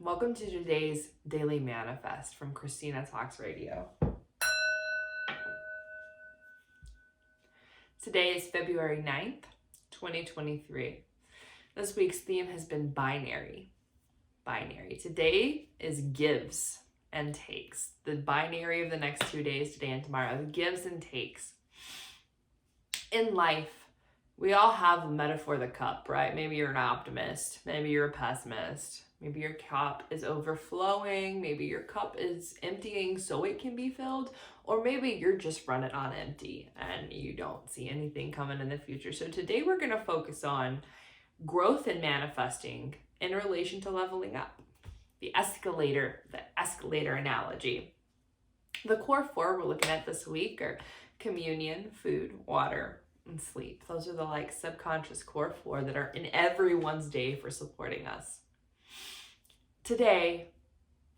Welcome to today's Daily Manifest from Christina Talks Radio. Today is February 9th, 2023. This week's theme has been binary. Today is gives and takes. The binary of the next 2 days, today and tomorrow, the gives and takes. In life, we all have a metaphor of the cup, right? Maybe you're an optimist. Maybe you're a pessimist. Maybe your cup is overflowing. Maybe your cup is emptying so it can be filled. Or maybe you're just running on empty and you don't see anything coming in the future. So today we're going to focus on growth and manifesting in relation to leveling up. The escalator analogy. The core four we're looking at this week are communion, food, water, and sleep. Those are the subconscious core four that are in everyone's day for supporting us. Today,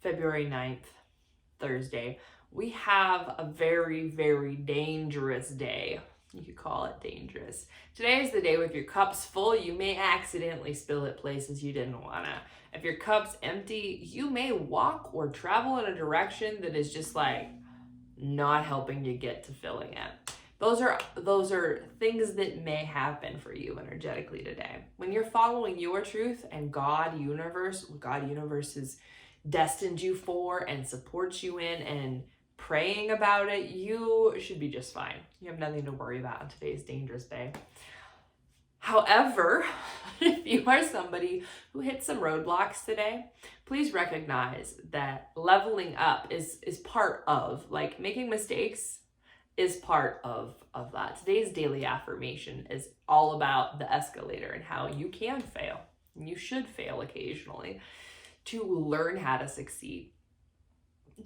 February 9th, Thursday, we have a very, very dangerous day. You could call it dangerous. Today is the day with your cup's full, you may accidentally spill it places you didn't wanna. If your cup's empty, you may walk or travel in a direction that is just not helping you get to filling it. Those are things that may happen for you energetically today. When you're following your truth and God universe has destined you for and supports you in and praying about it, you should be just fine. You have nothing to worry about on today's dangerous day. However, if you are somebody who hit some roadblocks today, please recognize that leveling up is part of, making mistakes is part of that. Today's daily affirmation is all about the escalator and how you can fail. And you should fail occasionally to learn how to succeed.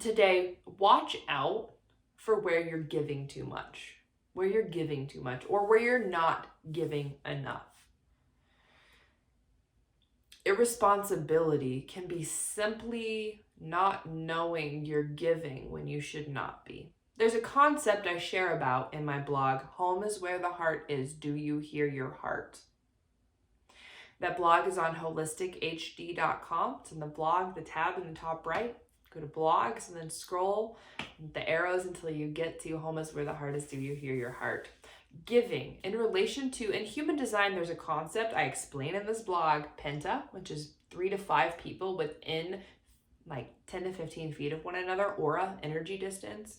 Today, watch out for where you're giving too much, or where you're not giving enough. Irresponsibility can be simply not knowing you're giving when you should not be. There's a concept I share about in my blog, Home is Where the Heart Is. Do you hear your heart? That blog is on holistichd.com. It's in the blog, the tab in the top right. Go to blogs and then scroll the arrows until you get to Home is Where the Heart Is. Do you hear your heart? Giving in relation to, in human design, there's a concept I explain in this blog, Penta, which is 3 to 5 people within 10 to 15 feet of one another, aura, energy distance.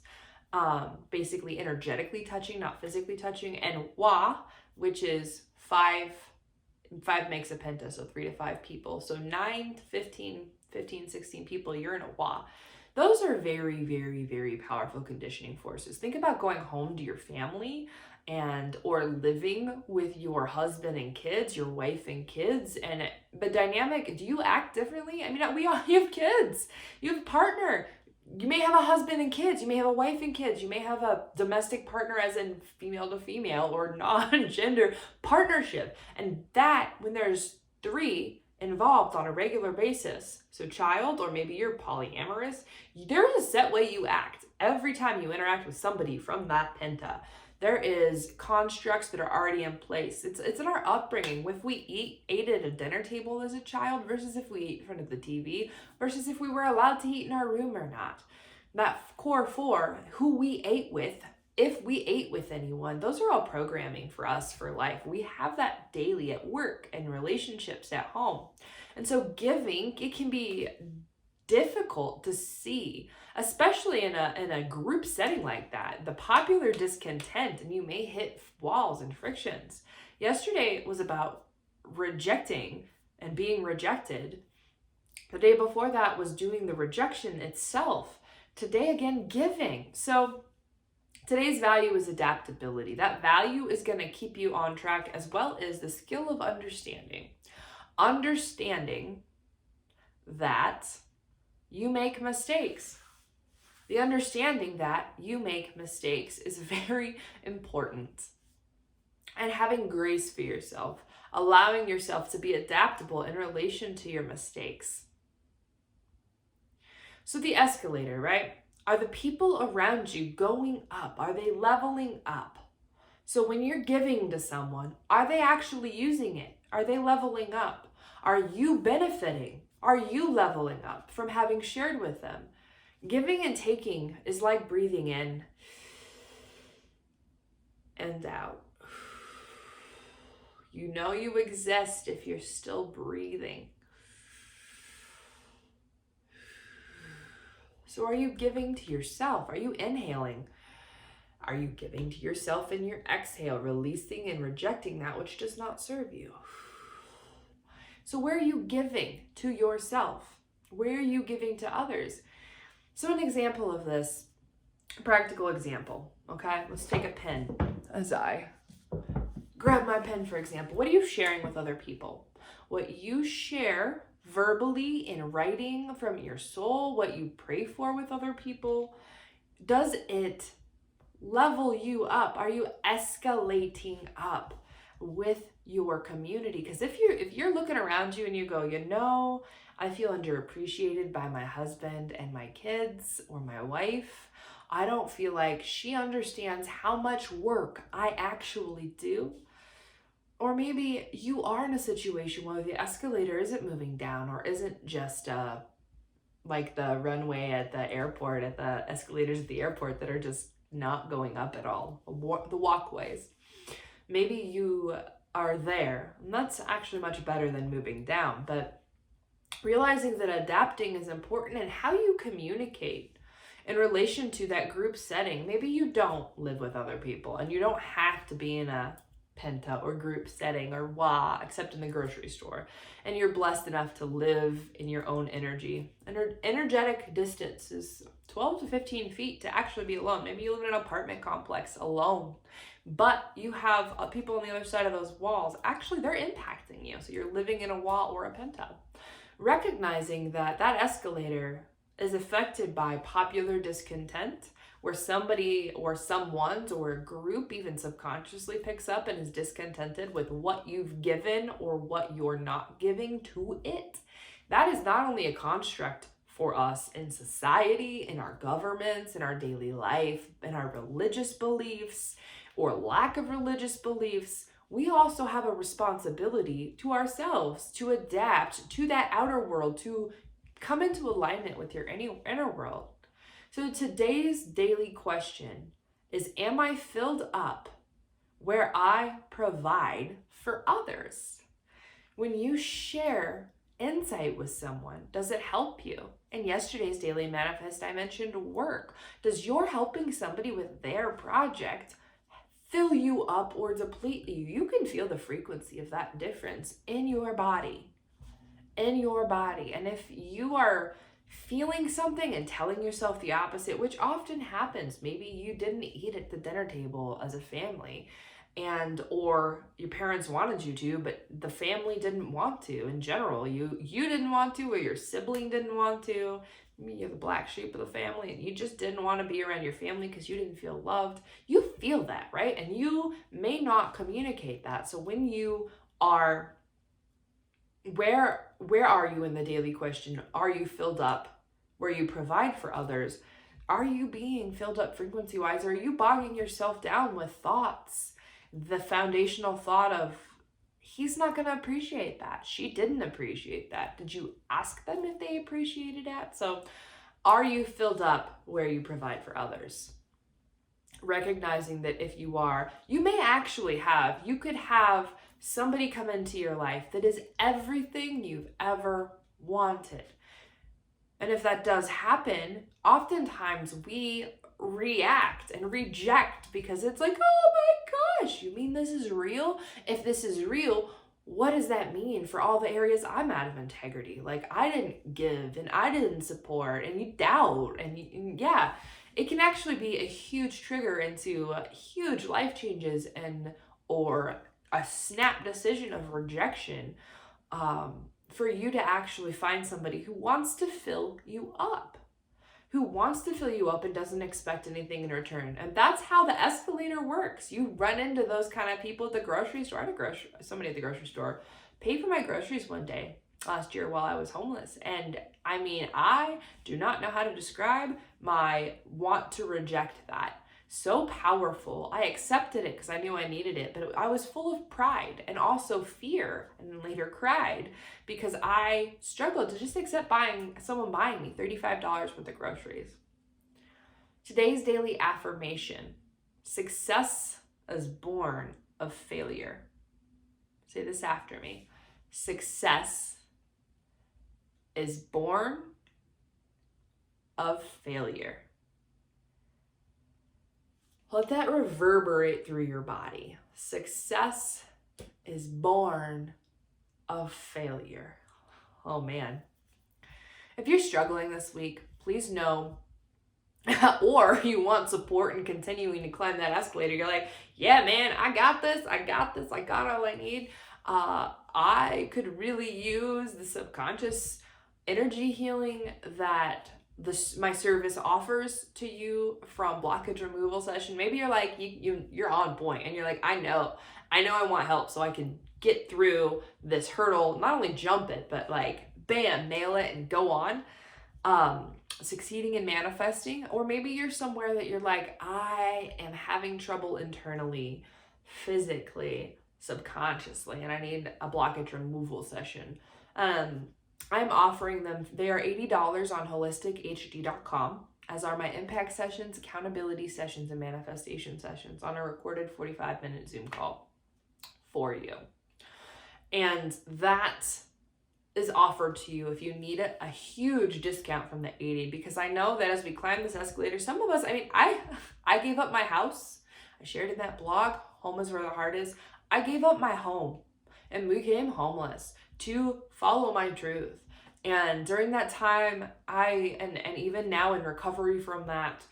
Basically energetically touching, not physically touching, and Wa, which is 5 makes a penta, so 3 to 5 people. So 9 to 15, 16 people, you're in a Wa. Those are very, very, very powerful conditioning forces. Think about going home to your family or living with your husband and kids, your wife and kids, and the dynamic, do you act differently? You have kids, you have a partner. You may have a husband and kids, you may have a wife and kids, you may have a domestic partner as in female to female or non-gender partnership. And that, when there's 3 involved on a regular basis, so child, or maybe you're polyamorous, there's a set way you act every time you interact with somebody from that penta. There is constructs that are already in place. It's in our upbringing. If we ate at a dinner table as a child versus if we ate in front of the TV versus if we were allowed to eat in our room or not. That core 4, who we ate with, if we ate with anyone, those are all programming for us for life. We have that daily at work and relationships at home. And so giving, it can be difficult to see, especially in a group setting like that, the popular discontent, and you may hit walls and frictions. Yesterday was about rejecting and being rejected. The day before that was doing the rejection itself. Today, again, giving. So today's value is adaptability. That value is going to keep you on track, as well as the skill of understanding. Understanding that you make mistakes. The understanding that you make mistakes is very important. And having grace for yourself, allowing yourself to be adaptable in relation to your mistakes. So the escalator, right? Are the people around you going up? Are they leveling up? So when you're giving to someone, are they actually using it? Are they leveling up? Are you benefiting? Are you leveling up from having shared with them? Giving and taking is like breathing in and out. You know you exist if you're still breathing. So are you giving to yourself? Are you inhaling? Are you giving to yourself in your exhale, releasing and rejecting that which does not serve you? So where are you giving to yourself? Where are you giving to others? So an example of this, a practical example, okay? Let's take a pen as I grab my pen, for example. What are you sharing with other people? What you share verbally in writing from your soul, what you pray for with other people, does it level you up? Are you escalating up with your community? Because if you're looking around you and you go, I feel underappreciated by my husband and my kids or my wife. I don't feel like she understands how much work I actually do. Or maybe you are in a situation where the escalator isn't moving down or isn't just like the runway at the airport, at the escalators at the airport that are just not going up at all, the walkways. Maybe you are there, and that's actually much better than moving down, but realizing that adapting is important and how you communicate in relation to that group setting. Maybe you don't live with other people and you don't have to be in a penta or group setting or except in the grocery store, and you're blessed enough to live in your own energy. Energetic distance is 12 to 15 feet to actually be alone. Maybe you live in an apartment complex alone, but you have people on the other side of those walls. Actually, they're impacting you. So you're living in a wall or a penta. Recognizing that escalator is affected by popular discontent, where somebody or someone's or a group even subconsciously picks up and is discontented with what you've given or what you're not giving to it. That is not only a construct for us in society, in our governments, in our daily life, in our religious beliefs or lack of religious beliefs. We also have a responsibility to ourselves to adapt to that outer world, to come into alignment with your inner world. So today's daily question is, am I filled up where I provide for others? When you share insight with someone, does it help you? In yesterday's Daily Manifest, I mentioned work. Does your helping somebody with their project fill you up or deplete you? You can feel the frequency of that difference in your body. And if you are feeling something and telling yourself the opposite, which often happens, maybe you didn't eat at the dinner table as a family, or your parents wanted you to, but the family didn't want to. In general, you didn't want to, or your sibling didn't want to. Maybe you're the black sheep of the family and you just didn't want to be around your family because you didn't feel loved. You feel that, right? And you may not communicate that. So when you are, where are you in the daily question? Are you filled up where you provide for others? Are you being filled up frequency-wise? Or are you bogging yourself down with thoughts? The foundational thought of, he's not going to appreciate that. She didn't appreciate that. Did you ask them if they appreciated that? So are you filled up where you provide for others? Recognizing that if you are, you could have somebody come into your life that is everything you've ever wanted. And if that does happen, oftentimes we react and reject because it's like, oh my gosh, you mean this is real? If this is real, what does that mean for all the areas I'm out of integrity? Like, I didn't give and I didn't support, and you doubt, and it can actually be a huge trigger into huge life changes or a snap decision of rejection, for you to actually find somebody who wants to fill you up. And doesn't expect anything in return. And that's how the escalator works. You run into those kind of people at the grocery store. Somebody at the grocery store paid for my groceries one day last year while I was homeless. And I mean, I do not know how to describe my want to reject that. so powerful. I accepted it because I knew I needed it, but I was full of pride and also fear, and then later cried because I struggled to just accept someone buying me $35 worth of groceries. Today's daily affirmation: success is born of failure. Say this after me. Success is born of failure. Let that reverberate through your body. Success is born of failure. Oh man. If you're struggling this week, please know, or you want support in continuing to climb that escalator, you're like, yeah, man, I got this, I got all I need. I could really use the subconscious energy healing that my service offers to you from blockage removal session. Maybe you're like, you're on point and you're like, I know I want help so I can get through this hurdle, not only jump it, but like, bam, nail it and go on. Succeeding in manifesting. Or maybe you're somewhere that you're like, I am having trouble internally, physically, subconsciously, and I need a blockage removal session. I'm offering them. They are $80 on holistichd.com, as are my impact sessions, accountability sessions, and manifestation sessions on a recorded 45-minute Zoom call for you. And that is offered to you if you need a huge discount from the 80, because I know that as we climb this escalator, some of us, I gave up my house. I shared in that blog, Home is Where the Heart Is. I gave up my home and became homeless to follow my truth. And during that time, and even now in recovery from that,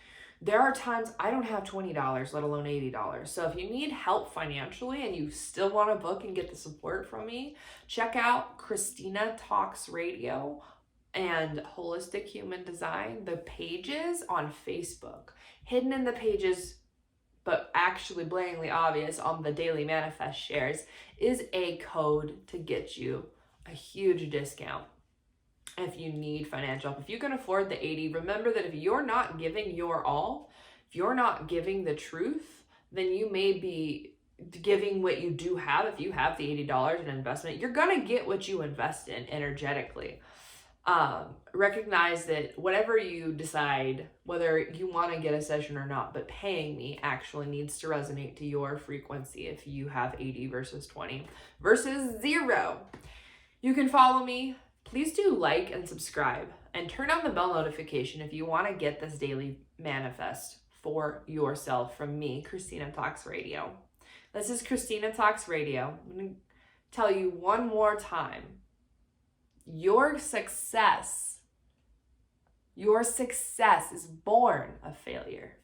there are times I don't have $20, let alone $80. So if you need help financially and you still want to book and get the support from me, check out Christina Talks Radio and Holistic Human Design, the pages on Facebook. Hidden in the pages, but actually blatantly obvious on the Daily Manifest shares, is a code to get you a huge discount if you need financial help. If you can afford the 80, remember that if you're not giving your all, if you're not giving the truth, then you may be giving what you do have. If you have the $80 in investment, you're going to get what you invest in energetically. Recognize that whatever you decide, whether you want to get a session or not, but paying me actually needs to resonate to your frequency if you have 80 versus 20 versus 0. You can follow me. Please do like and subscribe and turn on the bell notification if you want to get this daily manifest for yourself from me, Christina Talks Radio. This is Christina Talks Radio. I'm going to tell you one more time. Your success is born of failure.